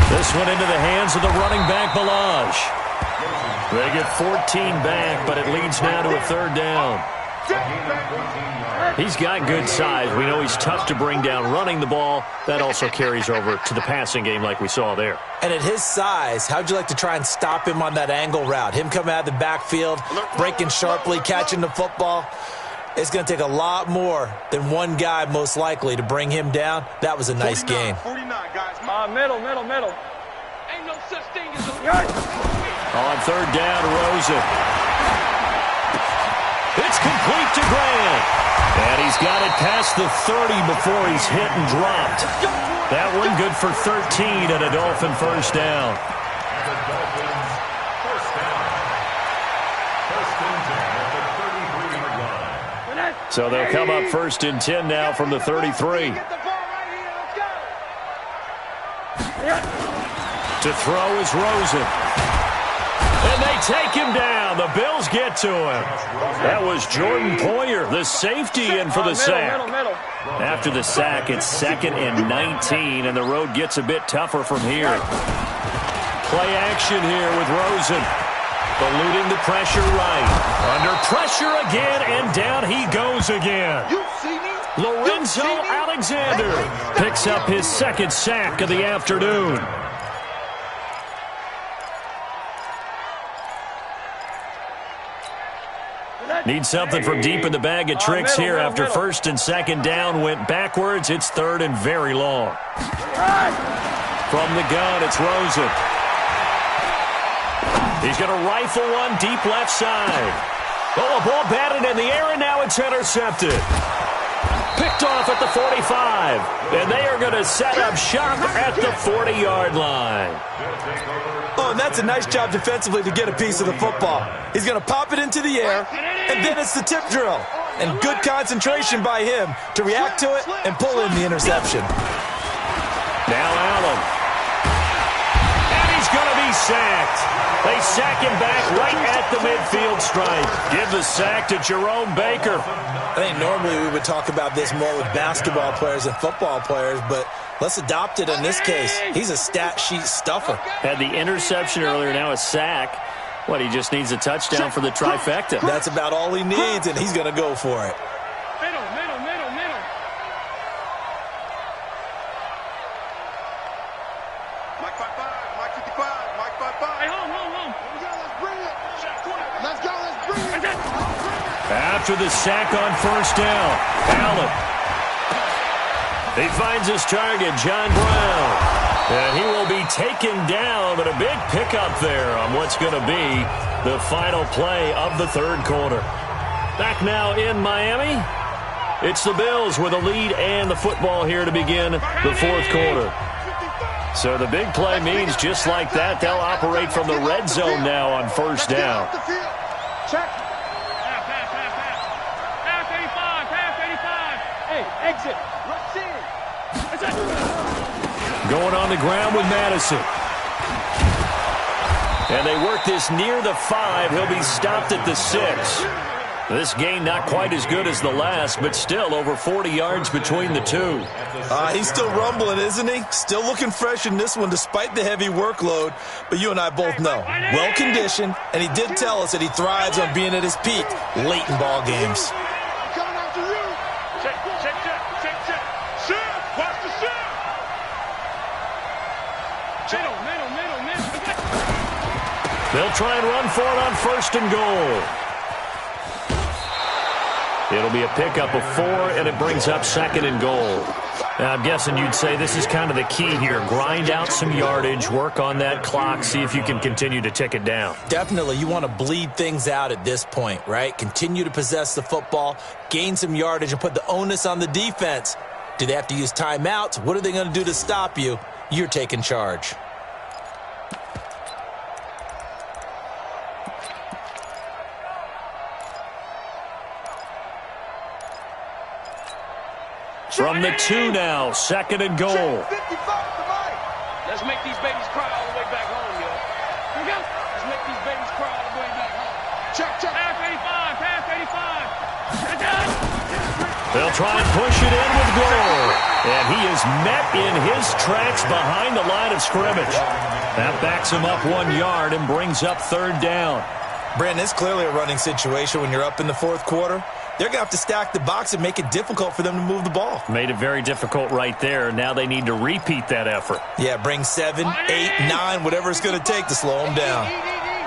This one into the hands of the running back, Balazs. They get 14 back, but it leads now to a third down. He's got good size. We know he's tough to bring down running the ball. That also carries over to the passing game like we saw there. And at his size, how'd you like to try and stop him on that angle route? Him coming out of the backfield, breaking sharply, catching the football. It's going to take a lot more than one guy, most likely, to bring him down. That was a nice gain. 49, guys. Middle. Ain't no such thing as a... On third down, Rosen. It's complete to Grant. And he's got it past the 30 before he's hit and dropped. That one good for 13 and a Dolphin first down. So they'll come up 1st and 10 now from the 33. To throw is Rosen. And they take him down. The Bills get to him. That was Jordan Poyer, the safety, in for the sack. After the sack, it's 2nd and 19, and the road gets a bit tougher from here. Play action here with Rosen. Eluding the pressure right. Under pressure again, and down he goes again. Lorenzo Alexander picks up his 2nd sack of the afternoon. Need something from deep in the bag of tricks here after 1st and 2nd down went backwards. It's 3rd and very long. From the gun, it's Rosen. He's going to rifle one deep left side. Oh, a ball batted in the air, and now it's intercepted. Picked off at the 45. And they are going to set up shop at the 40-yard line. Oh, and that's a nice job defensively to get a piece of the football. He's going to pop it into the air, and then it's the tip drill. And good concentration by him to react to it and pull in the interception. Now Allen. And he's going to be sacked. They sack him back right at the midfield stripe. Give the sack to Jerome Baker. I think normally we would talk about this more with basketball players and football players, but let's adopt it in this case. He's a stat sheet stuffer. Had the interception earlier, now a sack. What, he just needs a touchdown for the trifecta. That's about all he needs, and he's going to go for it. Middle. Mike 55, Mike 55, Mike 55. Hey, home. Let's bring it. After the sack on 1st down, Allen. He finds his target, John Brown. And he will be taken down, but a big pickup there on what's going to be the final play of the 3rd quarter. Back now in Miami, it's the Bills with a lead and the football here to begin the 4th quarter. So the big play means just like that, they'll operate from the red zone now on 1st down. Check. Half 85. Hey, exit. Let's see it. Going on the ground with Madison. And they work this near the 5. He'll be stopped at the 6. This gain not quite as good as the last, but still over 40 yards between the two. He's still rumbling, isn't he? Still looking fresh in this one despite the heavy workload. But you and I both know, well-conditioned, and he did tell us that he thrives on being at his peak late in ball games. They'll try and run for it on 1st and goal. It'll be a pickup of 4, and it brings up 2nd and goal. Now, I'm guessing you'd say this is kind of the key here. Grind out some yardage, work on that clock, see if you can continue to tick it down. Definitely. You want to bleed things out at this point, right? Continue to possess the football, gain some yardage, and put the onus on the defense. Do they have to use timeouts? What are they going to do to stop you? You're taking charge. From the 2 now, 2nd and goal. Let's make these babies cry all the way back home, yo. Here we go. Let's make these babies cry all the way back home. Check. Half 85. They'll try and push it in with goal. And he is met in his tracks behind the line of scrimmage. That backs him up 1 yard and brings up 3rd down. Brandon, it's clearly a running situation when you're up in the 4th quarter. They're going to have to stack the box and make it difficult for them to move the ball. Made it very difficult right there. Now they need to repeat that effort. Yeah, bring 7, 8, 9, whatever it's going to take to slow them down.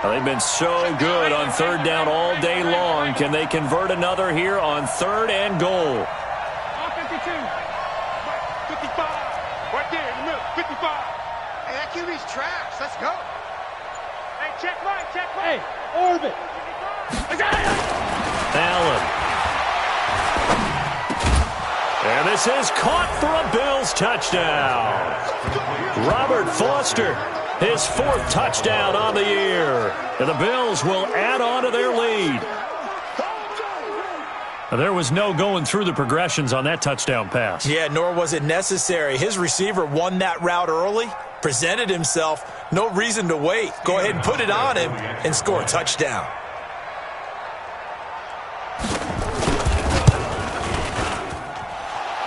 Well, they've been so good on third down all day long. Can they convert another here on 3rd and goal? 52. 55. Right there in the middle. 55. Hey, that QB's trash. Let's go. Hey, check right. Hey, orbit. Allen. And this is caught for a Bills touchdown. Robert Foster, his 4th touchdown on the year. And the Bills will add on to their lead. There was no going through the progressions on that touchdown pass. Yeah, nor was it necessary. His receiver won that route early, presented himself. No reason to wait. Go ahead and put it on him and score a touchdown.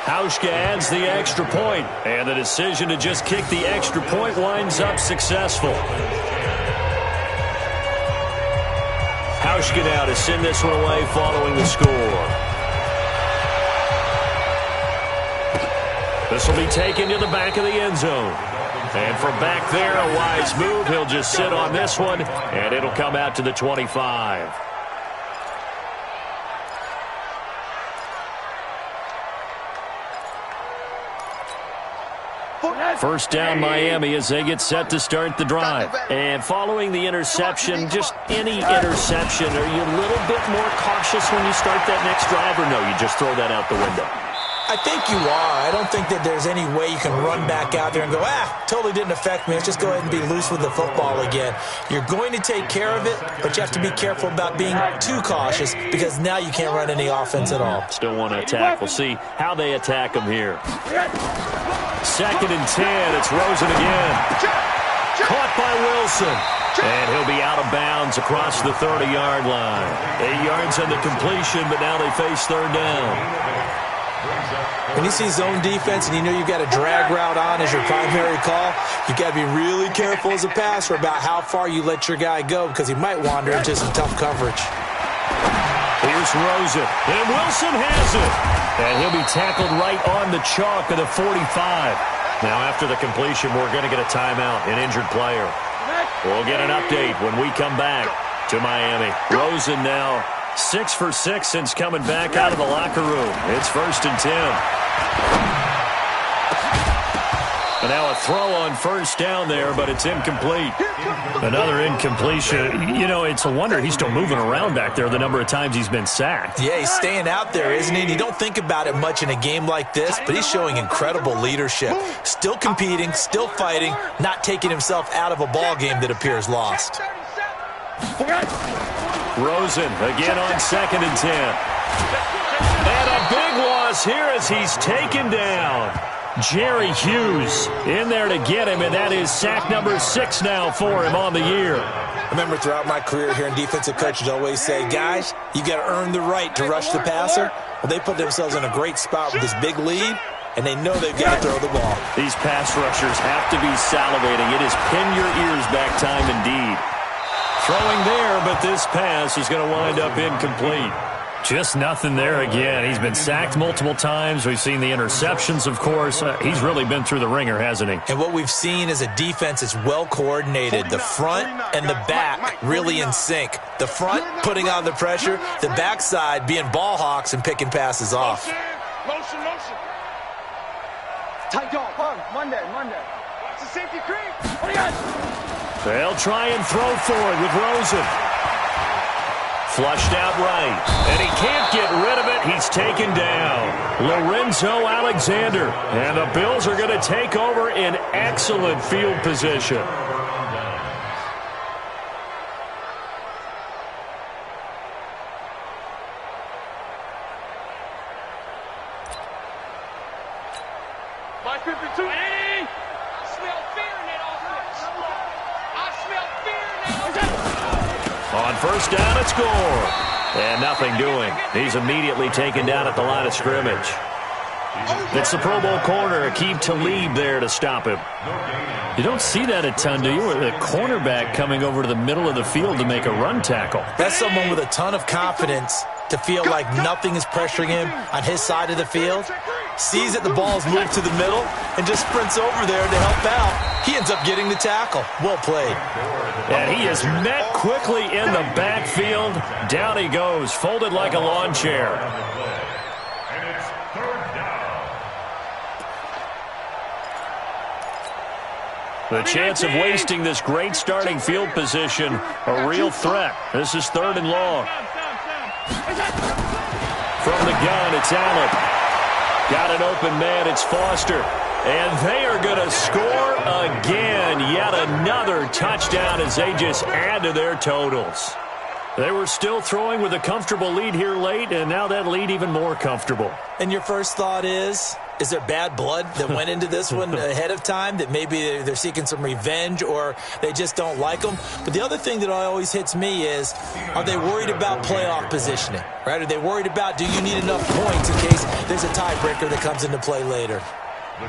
Hauschka adds the extra point, and the decision to just kick the extra point winds up successful. Hauschka now to send this one away following the score. This will be taken to the back of the end zone. And from back there, a wise move. He'll just sit on this one, and it'll come out to the 25. First down Miami as they get set to start the drive. And following the interception, just any interception, are you a little bit more cautious when you start that next drive, or no, you just throw that out the window? I think you are. I don't think that there's any way you can run back out there and go, totally didn't affect me. Let's just go ahead and be loose with the football again. You're going to take care of it, but you have to be careful about being too cautious because now you can't run any offense at all. Still want to attack. We'll see how they attack them here. 2nd and 10. It's Rosen again. Caught by Wilson. And he'll be out of bounds across the 30-yard line. 8 yards on the completion, but now they face 3rd down. When you see zone defense and you know you've got a drag route on as your primary call, you've got to be really careful as a passer about how far you let your guy go because he might wander into some tough coverage. Here's Rosen, and Wilson has it. And he'll be tackled right on the chalk of the 45. Now after the completion, we're going to get a timeout, an injured player. We'll get an update when we come back to Miami. Rosen now 6 for 6 since coming back out of the locker room. It's 1st and 10. And now a throw on 1st down there, but it's incomplete. Another incompletion. You know, it's a wonder he's still moving around back there the number of times he's been sacked. Yeah, he's staying out there, isn't he? And you don't think about it much in a game like this, but he's showing incredible leadership. Still competing, still fighting, not taking himself out of a ball game that appears lost. Rosen again on 2nd and 10. And a big loss here as he's taken down. Jerry Hughes in there to get him, and that is sack number 6 now for him on the year. I remember throughout my career hearing defensive coaches always say, guys, you got to earn the right to rush the passer. Well, they put themselves in a great spot with this big lead, and they know they've got to throw the ball. These pass rushers have to be salivating. It is pin your ears back time indeed. Throwing there, but this pass is going to wind up incomplete. Just nothing there again. He's been sacked multiple times. We've seen the interceptions, of course. He's really been through the ringer, hasn't he? And what we've seen is a defense that's well coordinated. The front and the back really in sync. The front putting on the pressure. The backside being ball hawks and picking passes off. Motion. Tight dog. Monday. Watch the safety creep. What do you got? They'll try and throw for it with Rosen. Flushed out right, and he can't get rid of it. He's taken down. Lorenzo Alexander, and the Bills are going to take over in excellent field position. My 52. Hey! I smell fear in that offense. I smell fear in that offense. On 1st down, it's Gore. And nothing doing. He's immediately taken down at the line of scrimmage. It's the Pro Bowl corner, Aqib Talib there to stop him. You don't see that a ton, do you? With a cornerback coming over to the middle of the field to make a run tackle. That's someone with a ton of confidence to feel like nothing is pressuring him on his side of the field. sees that the ball's moved to the middle, and just sprints over there to help out. He ends up getting the tackle. Well played. And he is met quickly in the backfield. Down he goes, folded like a lawn chair. And it's 3rd down. The chance of wasting this great starting field position, a real threat. This is 3rd and long. From the gun, it's Allen. Got an open man, it's Foster. And they are going to score again. Yet another touchdown as they just add to their totals. They were still throwing with a comfortable lead here late, and now that lead even more comfortable. And your first thought is there bad blood that went into this one ahead of time, that maybe they're seeking some revenge or they just don't like them? But the other thing that always hits me is, are they worried about playoff positioning, right? Are they worried about, do you need enough points in case there's a tiebreaker that comes into play later?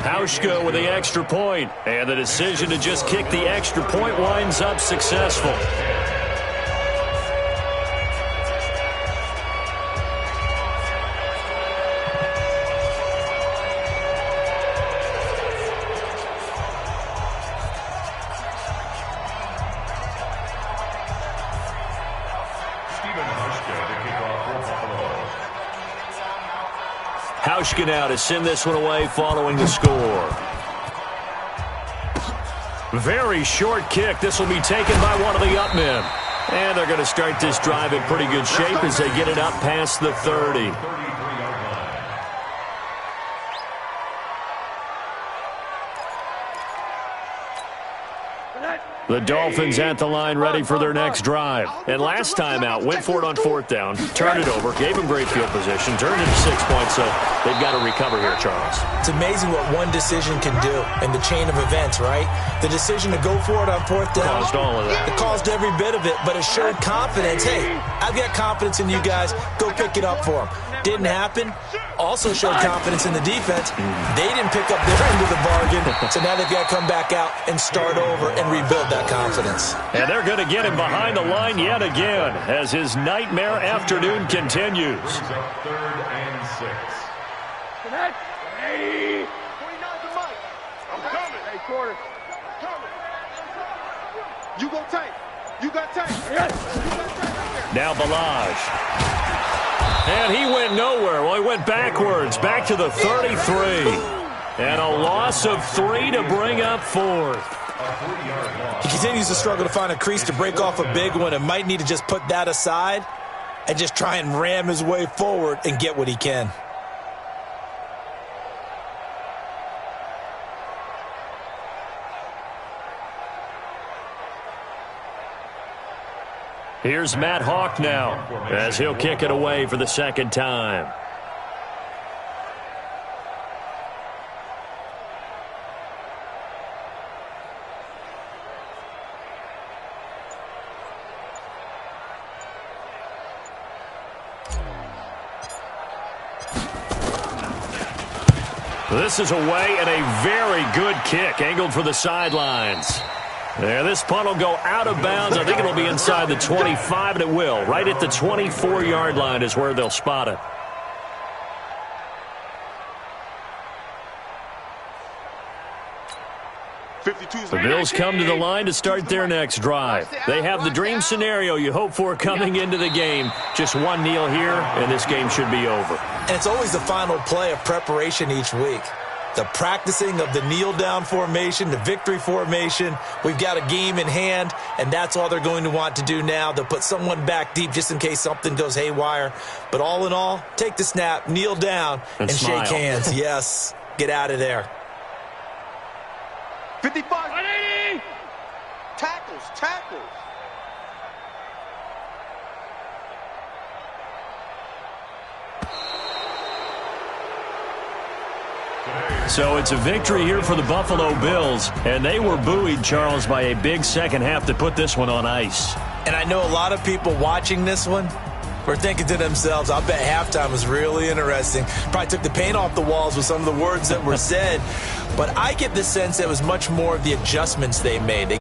Hauschka with the extra point, and the decision to just kick the extra point winds up successful. Hauschka now to send this one away following the score. Very short kick. This will be taken by one of the up men. And they're going to start this drive in pretty good shape as they get it up past the 30. The Dolphins at the line ready for their next drive. And last time out, went for it on 4th down, turned it over, gave them great field position, turned it to 6 points, so they've got to recover here, Charles. It's amazing what one decision can do in the chain of events, right? The decision to go for it on 4th down. Caused all of that. It caused every bit of it, but it showed confidence. Hey, I've got confidence in you guys. Go pick it up for them. Didn't happen. Also showed confidence in the defense. They didn't pick up their end of the bargain, so now they've got to come back out and start over and rebuild that confidence. And they're going to get him behind the line yet again as his nightmare afternoon continues. 3rd and 6. Hey, 29 to Mike. I'm coming. Hey, quarter. Coming. You go tight. You got tight. Yes. You got tight right there. Now Balaj. And he went nowhere. Well, he went backwards, back to the 33. And a loss of 3 to bring up 4th. He continues to struggle to find a crease to break off a big one and might need to just put that aside and just try and ram his way forward and get what he can. Here's Matt Hawk now as he'll kick it away for the 2nd time. This is away and a very good kick, angled for the sidelines. Yeah, this punt will go out of bounds. I think it'll be inside the 25, and it will. Right at the 24-yard line is where they'll spot it. The Bills come to the line to start their next drive. They have the dream scenario you hope for coming into the game. Just one kneel here, and this game should be over. And it's always the final play of preparation each week. The practicing of the kneel-down formation, the victory formation. We've got a game in hand, and that's all they're going to want to do now. They'll put someone back deep just in case something goes haywire. But all in all, take the snap, kneel down, and shake hands. Yes, get out of there. 55. 180. Tackles. So it's a victory here for the Buffalo Bills, and they were buoyed, Charles, by a big second half to put this one on ice. And I know a lot of people watching this one were thinking to themselves, I bet halftime was really interesting. Probably took the paint off the walls with some of the words that were said. But I get the sense that it was much more of the adjustments they made.